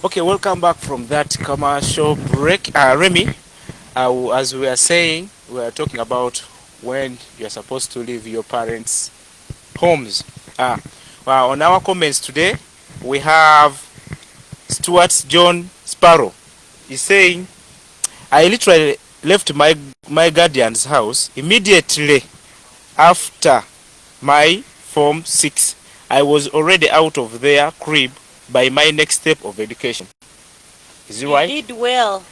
Okay, welcome back from that commercial break. Remy, as we are saying, we are talking about when you are supposed to leave your parents' homes. Well, on our comments today, we have Stuart John Sparrow. He's saying, I literally left my guardian's house immediately after my Form 6. I was already out of their crib by my next step of education. Is it right? You did well.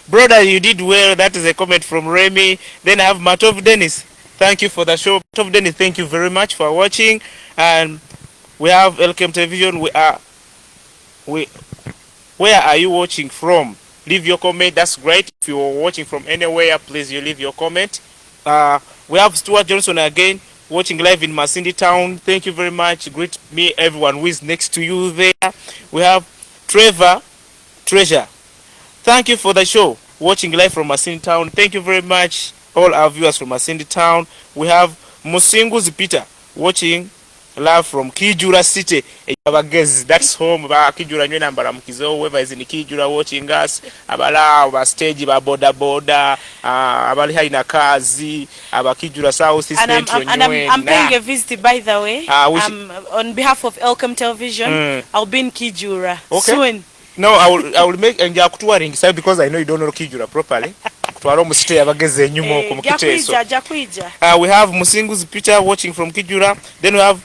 Brother, you did well. That is a comment from Remy. Then I have Matov Dennis. Thank you for the show. Matov Dennis, thank you very much for watching. And we have LKM Television. Where are you watching from? Leave your comment. That's great. If you are watching from anywhere, please you leave your comment. We have Stuart Johnson again, watching live in Masindi Town. Thank you very much. Greet me, everyone who is next to you there. We have Trevor Treasure. Thank you for the show, watching live from Masindi Town. Thank you very much, all our viewers from Masindi Town. We have Musinguzi Peter, watching live from Kijura City. That's home. Kijura nyo nambara mkizo. Whoever is in Kijura watching us. Abala stage ba boda boda. Abali haina kazi. Kijura South. And I'm paying a visit, by the way. On behalf of Elcom Television, I'll be in Kijura soon. No, I will make and touring because I know you don't know Kijura properly. We have Musingu's Peter watching from Kijura. Then we have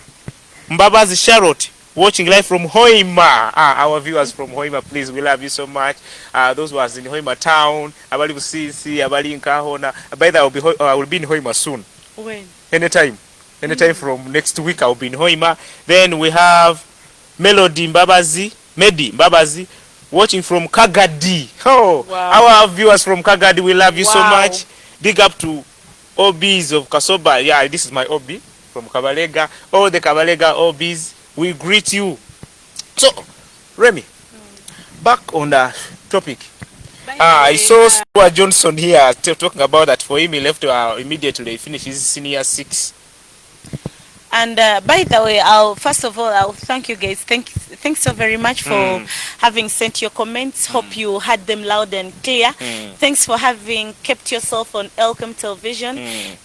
Mbabazi Charlotte watching live from Hoima. Our viewers from Hoima, please, we love you so much. Those who are in Hoima town, Abali Busisi, Abali in Kahona. By the way, I will be in Hoima soon. When? Anytime from next week, I will be in Hoima. Then we have Medi Mbabazi watching from Kagadi. Oh, wow. Our viewers from Kagadi, we love you so much. Big up to OBs of Kasoba. Yeah, this is my OB from Kabalega. All the Kabalega OBs, we greet you. So, Remy, back on the topic. I saw Stuart Johnson here talking about that. For him, he left immediately. He finished his senior 6. And by the way, first of all, I'll thank you guys. Thanks so very much for having sent your comments. Hope you had them loud and clear. Thanks for having kept yourself on Elcom Television,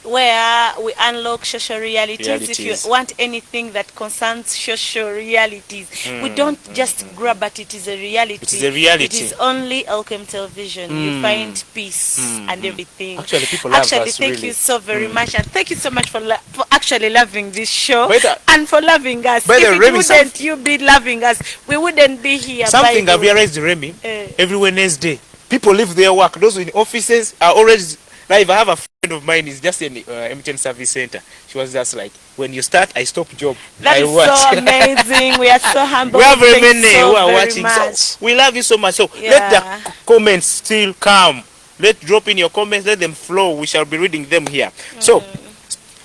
where we unlock social realities. If you want anything that concerns social realities, we don't just grab at it. It is a reality. It is a reality. It is only Elcom Television. You find peace and everything. Actually, people love us, thank really. you so very much, and thank you so much for actually loving this show and for loving us. If you be loving us, we wouldn't be here. Something I realized, Remy, every Wednesday, people leave their work. Those in offices are already live. I have a friend of mine, is just in the MTN service center. She was just like, when you start, I stop job. That is so amazing. We are so humble. We have very many who are watching. So we love you so much. So let the comments still come. Drop in your comments. Let them flow. We shall be reading them here. So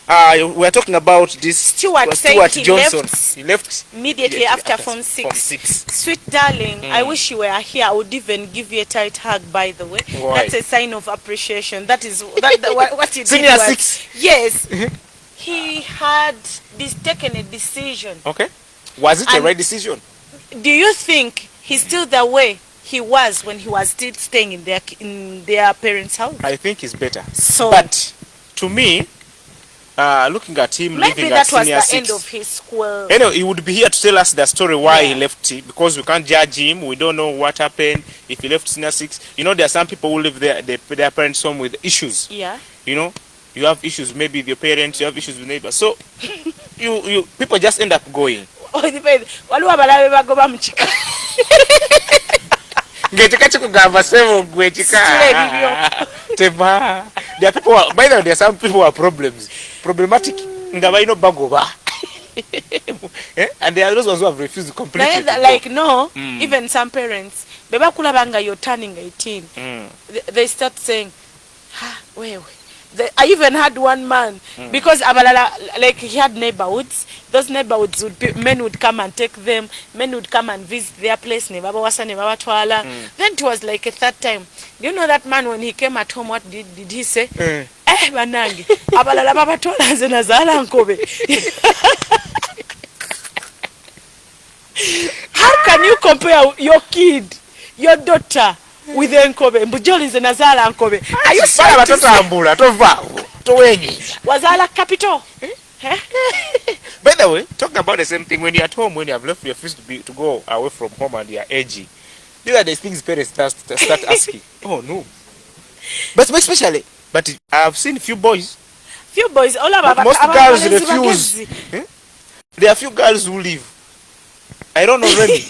we are talking about this Stuart Johnson. He left immediately after Form 6. Sweet darling, I wish you were here. I would even give you a tight hug, by the way. Why? That's a sign of appreciation. That is what he did. Senior 6. Yes. He had taken a decision. Okay. Was it the right decision? Do you think he's still the way he was when he was still staying in their parents' house? I think he's better. So, but to me, looking at him leaving at senior 6, maybe that was the end of his school. Anyway, he would be here to tell us the story why he left, because we can't judge him. We don't know what happened if he left senior 6. You know, there are some people who live their parents' home with issues. Yeah. You know, you have issues maybe with your parents, you have issues with neighbors. So you people just end up going. There are people, by the way, there are some people who are problematic. And there are those ones who have refused completely. Like, no, even some parents, you're turning 18. They start saying, wait. I even had one man, because like he had neighborhoods. Those neighborhoods men would come and take them. Men would come and visit their place. Then it was like a third time. Do you know that man, when he came at home, what did he say? Banangi. can you compare your kid, your daughter with Enkobe? Mbujolinze Nazala Nkobe. Are you Bala batotambula tovaawo towenyiza. Wazala capital? By the way, talking about the same thing, when you're at home, when you have left your first to go away from home and you're edgy, these are the things parents start asking. Oh no. But especially, but I've seen few boys. Few boys, all But most girls refuse. There are few girls who leave. I don't know really.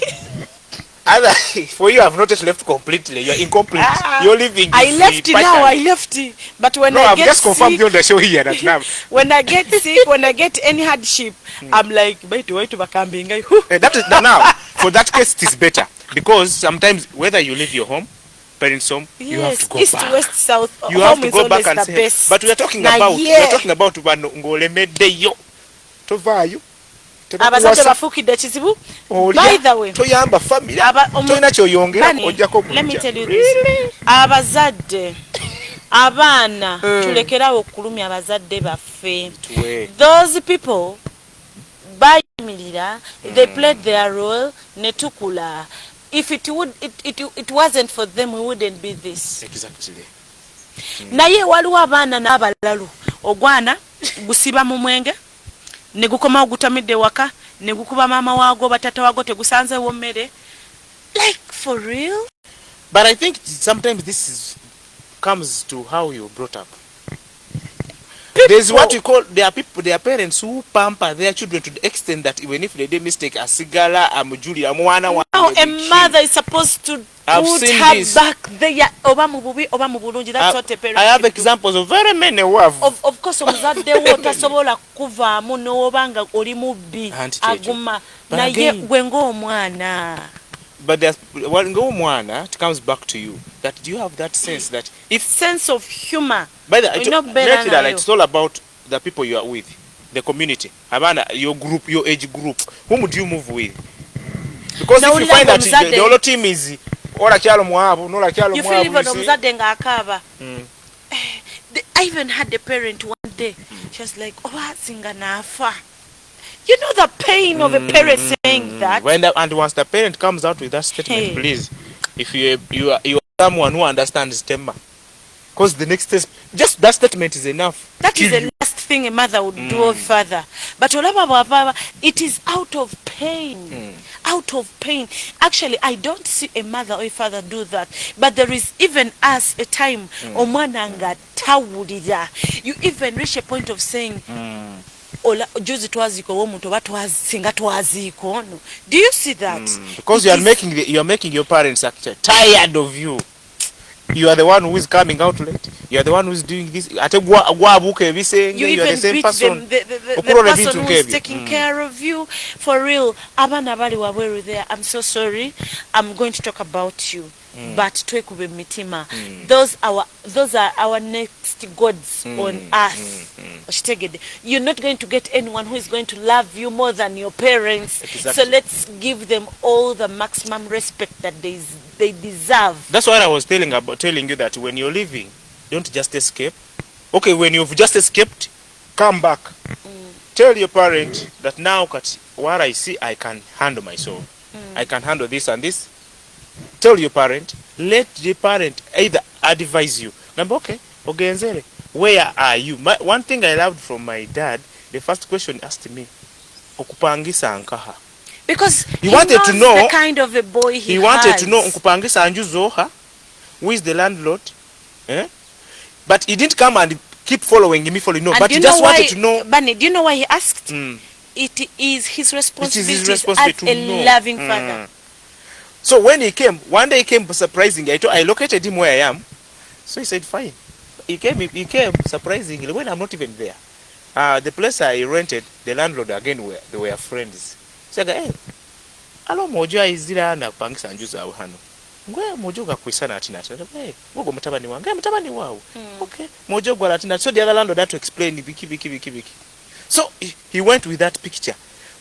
Either for you, I've not just left completely. You're incomplete. You're leaving. I left now. I left. But when I I've get just confirmed sick, you on the show here that now. when I get sick, when I get any hardship, I'm like, wait to bakambinga. That is now. For that case, it is better because sometimes whether you leave your home, parents' home, you have to go east, back. west, south. You home have to is go back always and the say. best. But we are talking Na about. yeah. We are talking about ngolemedeyo. Tovaayo. Abazadde bafuukidde kizibu. By the way, toyamba family. Toyina kyoyongera ojjako munja. Let me tell you this. Abazadde abaana tulekerawo okulumya abazadde baffe. Those people bayimirira, they played their role, ne tukula. If it wasn't for them, we wouldn't be this. Exactly. Naye waliwo abaana n'abalalu. Ogwana gusiba mu mwenge. Ne gukoma ogutamidde waka, ne gukuba mama waago batata waago tegusanzeewo mmere. Like for real? But I think sometimes comes to how you brought up. There's what we call, there are parents who pamper their children to the extent that even if they do mistake, asigala, amujuli, amwana. Now a mother is supposed to put her back there. Oba mububi, oba mubulungi. That's what a parent. I have examples of very many who have. Of course, omuzadde wo tasobola kuvaamu n'obanga oli mubbi aguma naye gwe ng'omwana. But there's it comes back to you that you have that sense that if sense of humor. By the it's all about the people you are with, the community, your group, your age group. Whom do you move with? Because if you find that the whole team is ola kyalo mwabu, nola kyalo mwabu. You feel even omuzadde ng'akaaba. I even had a parent one day. She was like, "Oh, singa nafa." You know the pain of a parent saying that. And once the parent comes out with that statement, please, if you are someone who understands Temba, because the next step, just that statement is enough. That is the last thing a mother would do of father. But it is out of pain. Out of pain. Actually, I don't see a mother or a father do that. But there is even us a time. You even reach a point of saying, juzi twaziko womuntu singa twaziko. Do you see that? Because you are making your parents tired of you. You are the one who is coming out late. You are the one who is doing this. You even you are the same person. The person who is taking care of you. For real. Abana bali wabweru there. I'm so sorry. I'm going to talk about you. But twekube mitima. Those are our next gods on earth. You're not going to get anyone who is going to love you more than your parents. Exactly. So let's give them all the maximum respect that they deserve. That's what I was telling you, that when you're leaving, don't just escape. Okay, when you've just escaped, come back. Tell your parent that now what I see, I can handle myself. I can handle this and this. Tell your parent, let the parent either advise you. Number okay, where are you? One thing I loved from my dad, the first question he asked me, okupangisa nkaha. Because he wanted to know the kind of a boy he wanted to know okupangisa anju zoha, who is the landlord. But he didn't come and keep following me. No, but he just wanted to know. Bunny, do you know why he asked? It is his responsibility as a loving father. So when he came, one day he came surprisingly. I located him where I am. So he said, fine. He came surprisingly when I'm not even there. The place I rented, the landlord again, they were friends. So I go, hey, alo mojo izira na pangisa njuza awo hano. Ngwe mojo gakwisa atina. Hey, wogo mutabani wange, mutabani wawo. Okay, mojo gwa atina. So the other landlord had to explain biki. So he went with that picture.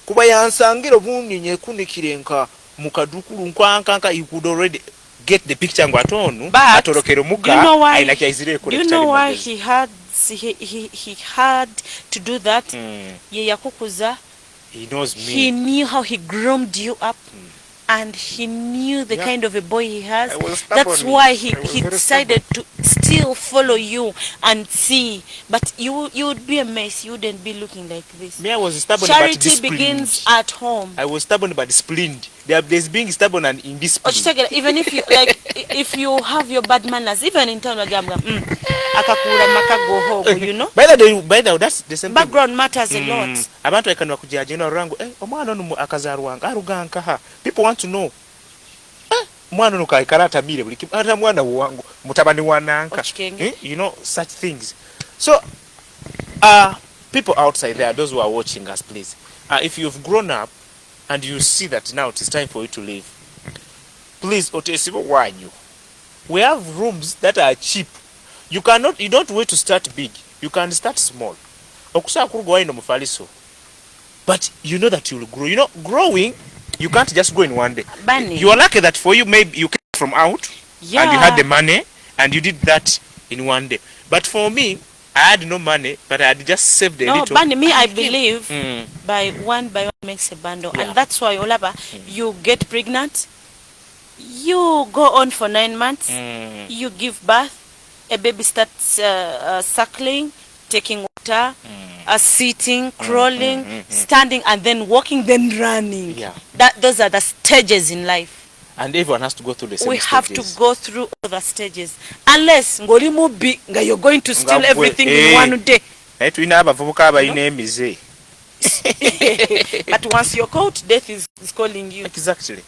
Kuba yansangiro buninye kunikirenka mukadukulu nkwankanka, you could already get the picture ngwatonu atolokero muka aina kyaizire kule. Do you know why he had to do that? Ye yakukuza. He knows me. He knew how he groomed you up. and he knew the Yeah. kind of a boy he has. I was That's stubborn. why I he was very decided to still follow you and see. But you would be a mess. You wouldn't be looking like this. Me, I was stubborn but Charity disciplined. begins at home. I was stubborn but disciplined. There's being stubborn and indisciplined. Ochitegera, even if you like, if you have your bad manners, even in town, akakura makago hogo, you know. By the way, that's the same thing. Background matters a lot. Abantu ekano kujaje no rangu omwana ono akazarwanga aruganka ha. People want to know. Mwana ono kaikarata mire buli ata mwana wangu mutabani wananka. You know such things. So people outside there, those who are watching us, please, if you've grown up and you see that now it is time for you to leave, please, we have rooms that are cheap. You don't wait to start big. You can start small. But you know that you will grow. You know, growing, you can't just go in one day. Bunny. You are lucky that for you, maybe you came from out and you had the money and you did that in one day. But for me, I had no money, but I had just saved a little. No, Bunny, me, I believe by one makes a bundle. Yeah. And that's why, Olaba, you get pregnant, you go on for 9 months, you give birth, a baby starts suckling, taking water, sitting, crawling, standing, and then walking, then running. Yeah. Those are the stages in life. And everyone has to go through the same We stages. have to go through all the stages. Unless you're going to steal everything in one day. But once you're caught, death is calling you. Exactly.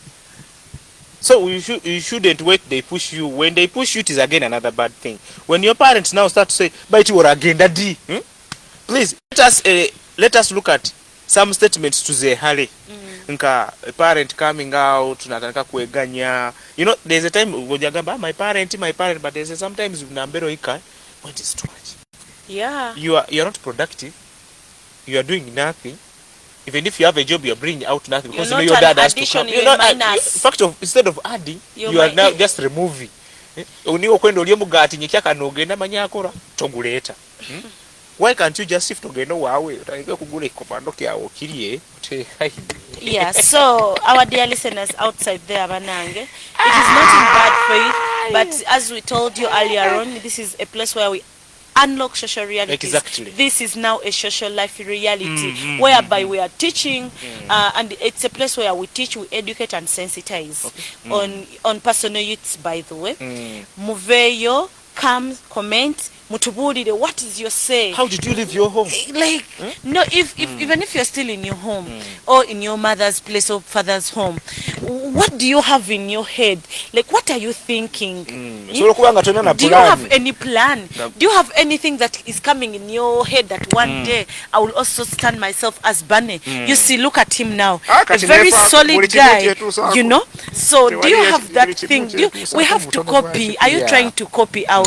So you shouldn't wait, they push you. When they push you, it is again another bad thing. When your parents now start to say, "But you are again, daddy." Please, let us look at some statements to the Hale. A parent coming out, tunataka kueganya. You know, there's a time my parent, but there's sometimes nambero ika, what is too much? Yeah. You are not productive. You are doing nothing. Even if you have a job, you are bringing out nothing because you know your dad has to come. You're not fact of instead of adding, you are now just removing. Why can't you just shift again? Yeah, so our dear listeners outside there, Banange, it is not in bad faith, but as we told you earlier on, this is a place where we unlock social realities. Exactly. This is now a social life reality whereby we are teaching, and it's a place where we teach, we educate and sensitize on personal youths, by the way. Muveyo, come, comment, mutubulire, what is your say? How did you leave your home? Like, no, if even if you're still in your home or in your mother's place or father's home, what do you have in your head? Like, what are you thinking? Do you have any plan? No. Do you have anything that is coming in your head that one day I will also stand myself as Bunny? You see, look at him now, a very solid guy, you know. So do you have that thing? We have to copy. Are you trying to copy out?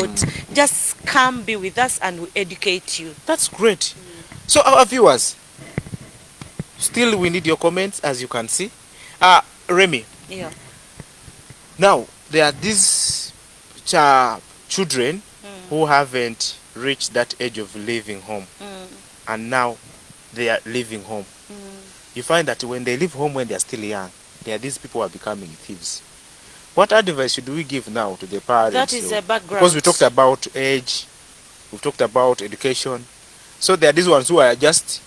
Just come be with us and we educate you. That's great. So our viewers, still we need your comments, as you can see. Remy. Yeah. Now there are these children who haven't reached that age of leaving home, and now they are leaving home. You find that when they leave home when they are still young, there are these people who are becoming thieves. What advice should we give now to the parents? That is a background. Because we talked about age, we've talked about education. So there are these ones who are just...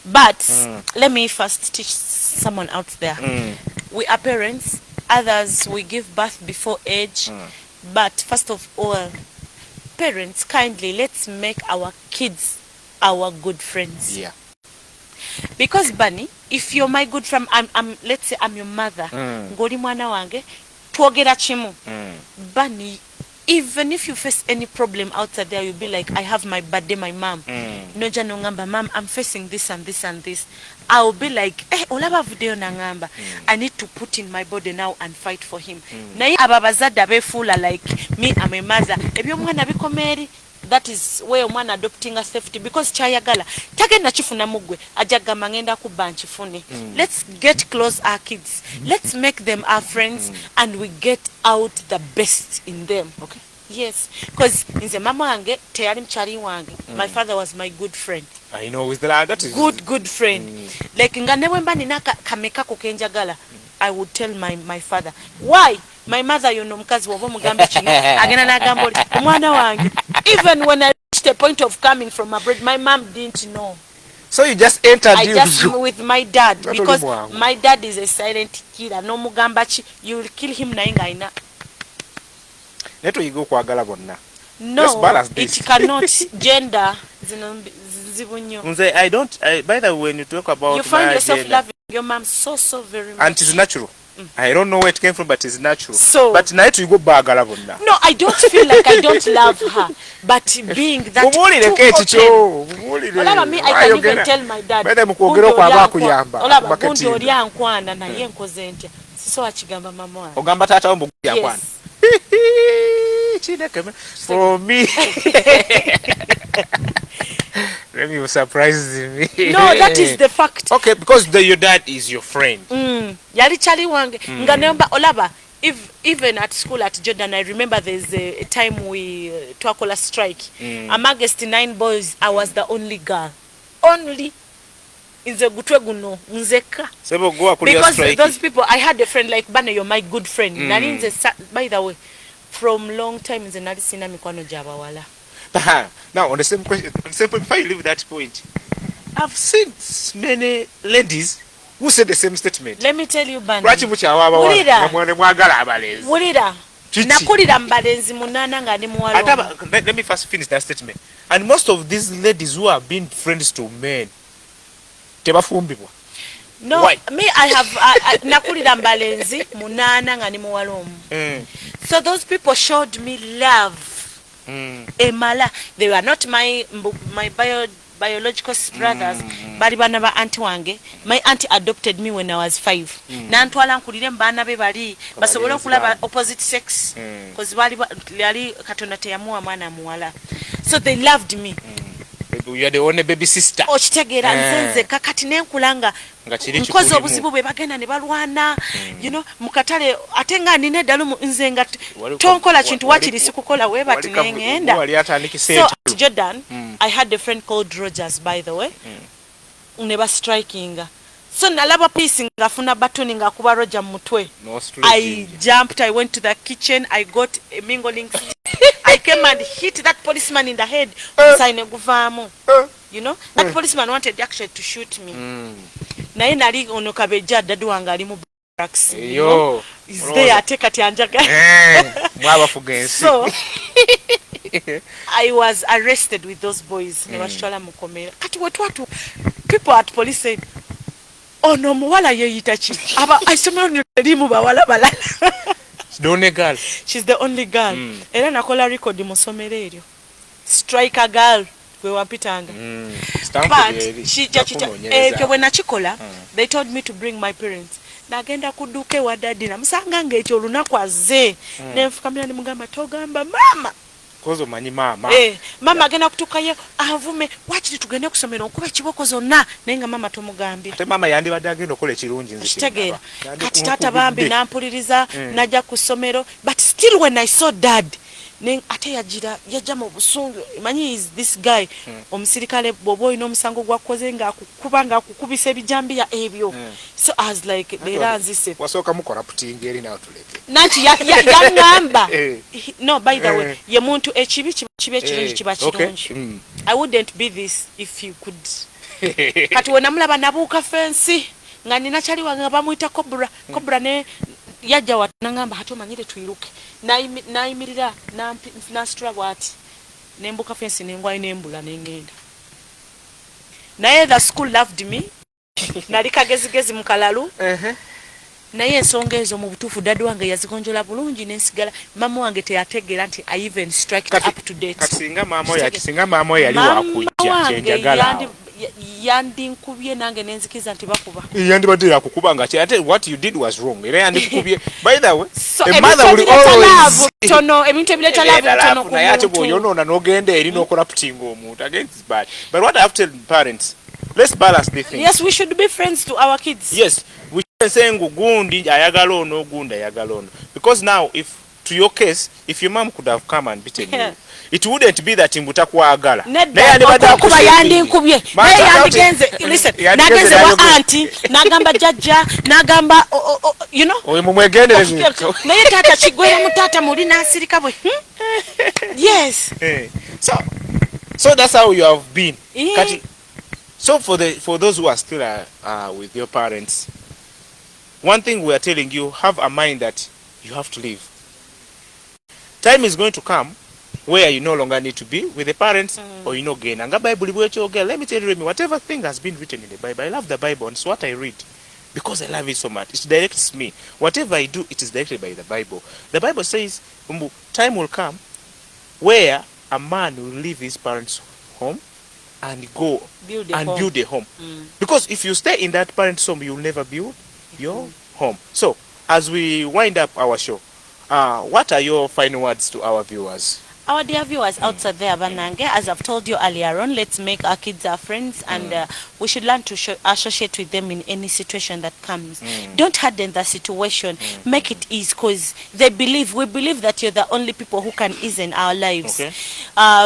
But let me first teach someone out there. We are parents. Others, we give birth before age. But first of all, parents, kindly, let's make our kids our good friends. Yeah. Because, Bunny, if you're my good friend, let's say I'm your mother. Ngoli mwana wange, twogera chimu. Bunny, even if you face any problem outside there, you'll be like, I have my birthday, my mom. Noja no ngamba, mom, I'm facing this and this and this. I'll be like, olaba video na ngamba. I need to put in my body now and fight for him. Na ababazada be fula like me, I'm a mother. Ebyo mwana bikomeri. That is where one adopting a safety, because chayagala tagenda chifuna mugwe ajaga mangenda kuba nchifune. Let's get close our kids, let's make them our friends, and we get out the best in them. Okay. Yes, because in the mama wange teyali mchari wange, my father was my good friend. I know, with the that is good friend. Like nga newe mba nina kameka kukenjagala I would tell my father. Why? My mother, you know, mukazi wova mugambe kino agenda nagamba oli omwana wange. Even when I reached the point of coming from abroad, my mom didn't know. So you just entered I just with my dad because mwangu. my dad is a silent killer. No mugamba chi, you will kill him naye nga ina. Neto yigo kwagala bonna. No, it cannot gender zibunyo. By the way, when you talk about you find yourself loving your mom so very much. And it is natural. I don't know where it came from, but it's natural. So, but now you go bagala bonna. No, I don't feel like I don't love her, but being that too open. Me, I can even tell my dad. Gundi oli ankwana na ye nkoze ntya. Siso akigamba mama wange. Ogamba tata wo mbugu yankwana. For me. Maybe you surprised me. No, that is the fact. Okay, because your dad is your friend. Yali chali wange. Nga nemba olaba. Even at school at Jordan, I remember there's a time we twakola strike. Amongst 9 boys, I was the only girl. Only. Inze gutwe guno nzeka. Because those people, I had a friend like Bane, you're my good friend. By the way, from long time in the Nadisina Mikwano Jabawala. Now, on the same question, before you leave that point, I've seen many ladies who say the same statement. Let me tell you, Bani. Wulira. Nakulira mbalenzi munana nga ndi muwalo. Let me first finish that statement. And most of these ladies who have been friends to men, tebafumbibwa. No, why? Me, I have nakulira mbalenzi munana nga ndi muwalo. So those people showed me love. Emala, they were not my biological brothers, bali bana ba auntie wange. My auntie adopted me when I was 5. Nantwala nkulire mbana be bali basobola okulaba opposite sex because bali katonda teyamuwa mwana muwala. So they loved me. You are the only baby sister. Okitegeera nzenze kakati nenkulanga nkoze obuzibu bwe bagenda ne balwana, you know, mukatale ate nga nine ddalu mu nze nga tonkola kintu wakiri sikukola we bati nengenda. So at Jordan, I had a friend called Rogers, by the way. Never striking. So nalaba piece ngafuna batoni ngakuba Roger mutwe. I jumped, I went to the kitchen, I got a mingling stick. I came and hit that policeman in the head. You know, that policeman wanted actually to shoot me. Naye nali ono kabeja dadu wange ali mu barracks. Yo, is there ateka tyanjaga. So I was arrested with those boys. Ne bashwala mukomera. Kati watu people at police said, "Oh no, muwala yeyita chi." Aba asema ndi mu bawala balala. The only girl. She's the only girl. Era nakola record mu somero eryo. Striker girl we wapitanga. But she when nachikola, they told me to bring my parents. Nagenda kuduke wa daddy na musanga ngekyo lunaku azze. Nenfukamira ne mugamba togamba mama. Kozo manyi mama. Mama agenda kutukayo avume wakiri tugende kusomera okuba ekiboko zonna nenga mama tomugambye. Ate mama yandi badde agenda okola ekirungi nzi. Kitegeera. Kati tata bambi nampuliriza najja ku somero, but still when I saw dad ate yajja mu busungu. Manyi is this guy omusirikale boboyi n'omusango gwakoze nga akukubanga akukubisa ebijambiya ebyo. So I was like leranzise. Wasooka mukola putinga eri nawe tuleke. Nati yangamba. No, by the way, ye muntu ekibi ekirungi kiba kirungi. I wouldn't be this if you could. Kati wena mulaba nabuuka fensi nga nina chali wange bamuyita Cobra ne yajja watangamba hatomanyire tuiruke. Nayimirira na struggle ati nembuka fensi nengwayo nembula nengenda. Naye the school loved me. Nali kagezigezi mukalalu. Naye ensonga ezo mu butuufu dadu wange yazigonjola bulungi nensigala mama wange teyategeera nti I even strike up to date. Singa mama yali wakujja kyenjagala. Yandinkubye nange nenzikiza nti bakuba. Yandibadde yakukuba nga ate what you did was wrong. Era yandikubye. By the way, so a mother will always tono ebintu ebireta love tono ku. Naye ate bw'oyonoona n'ogenda eri n'okola putinga omuntu against is bad. But what I have to tell parents, let's balance the thing. Yes, we should be friends to our kids. Yes, we should say gundi ayagala ono gunda ayagala ono. Because now if to your case, if your mom could have come and beaten you, it wouldn't be that mutakwagala. Okuba yandinkubye. Naye yandigenze. Listen, nagenze wa auntie, nagamba jajja, nagamba you know. Oyo mumwegendereze. Naye tata kigwera mutata muri nasirika bwe. Yes. So that's how you have been. Kati, so for those who are still with your parents, one thing we are telling you, have a mind that you have to leave. Time is going to come where you no longer need to be with the parents or you know gain. Anga Bible let me tell you, whatever thing has been written in the Bible, I love the Bible and it's what I read because I love it so much. It directs me. Whatever I do, it is directed by the Bible. The Bible says time will come where a man will leave his parents' home and go build a home. Because if you stay in that parents' home, you will never build your home. So, as we wind up our show, what are your final words to our viewers? Our dear viewers outside there, Banange, as I've told you earlier on, let's make our kids our friends and we should learn to associate with them in any situation that comes. Don't harden the situation. Make it easy because we believe that you're the only people who can ease in our lives. Okay.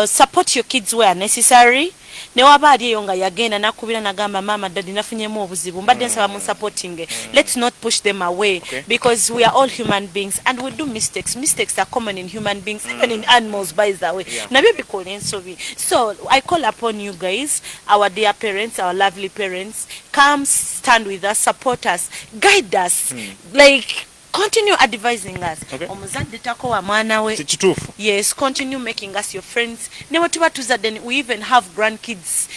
Support your kids where necessary. Newabadi yonga yagenda nakubira nagamba mama daddy nafunyemu obuzibu mbadde nsaba mu supporting. Let's not push them away because we are all human beings and we do mistakes. Mistakes are common in human beings, even in animals by the way. So I call upon you guys, our dear parents, our lovely parents, come stand with us, support us, guide us. Like continue advising us. Omuzadde takowa mwana we. Yes, continue making us your friends. We even have grandkids.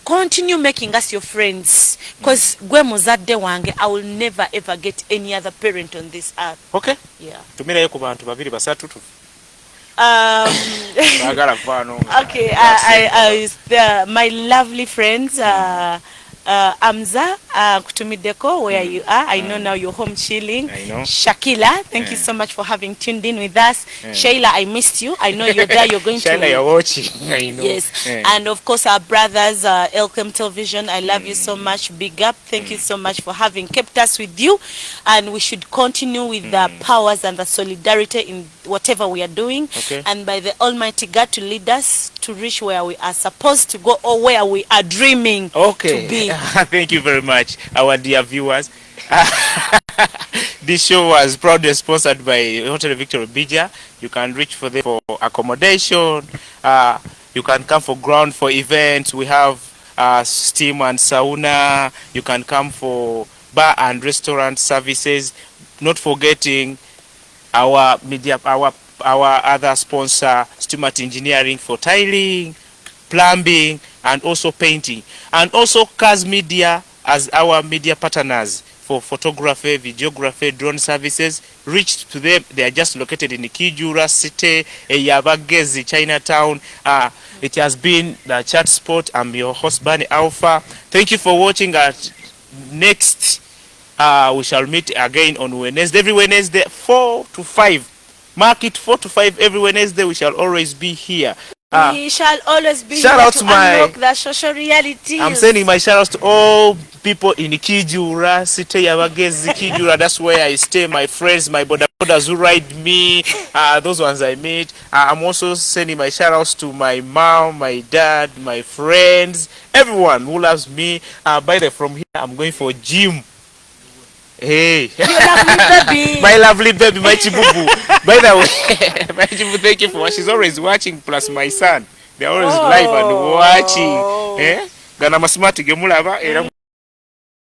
Continue making us your friends. Because gwe muzadde wange, I will never ever get any other parent on this earth. Okay. Yeah. Tumira ku bantu babiri basatu. Okay, my lovely friends, Amza, Kutumideko, where you are. I know now you're home chilling. I know. Shakila, thank you so much for having tuned in with us. Shayla, I missed you. I know you're there. You're going Shayla, to... you're watching. I know. Yes. And of course, our brothers, Elcom Television, I love you so much. Big up. Thank you so much for having kept us with you. And we should continue with the powers and the solidarity in whatever we are doing. Okay. And by the Almighty God to lead us to reach where we are supposed to go or where we are dreaming to be. Thank you very much, our dear viewers. This show was proudly sponsored by Hotel Victory Bija. You can reach for accommodation. You can come for ground for events. We have steam and sauna. You can come for bar and restaurant services. Not forgetting our other sponsor, Stumat Engineering, for tiling, plumbing, and also painting, and also Kaz Media as our media partners for photography, videography, drone services. Reach to them. They are just located in the Kijura City, Yabagezi, Chinatown. It has been the chat spot. I'm your host, Bani Alpha. Thank you for watching. Next, we shall meet again on Wednesday. Every Wednesday, 4 to 5. Mark it, 4 to 5 every Wednesday. We shall always be here. We shall always be shout here out to to unlock the social realities. I'm sending my shout outs to all people in Kijura City, Yabagezi, Kijura. That's where I stay. My friends, my brothers who ride me, those ones I meet. I'm also sending my shout outs to my mom, my dad, my friends, everyone who loves me. By the way, from here, I'm going for gym. Hey, my lovely baby, my chibubu. By the way, my chibubu, thank you for watching. She's always watching, plus my son. They're always live and watching. Gana masimati gemulaba.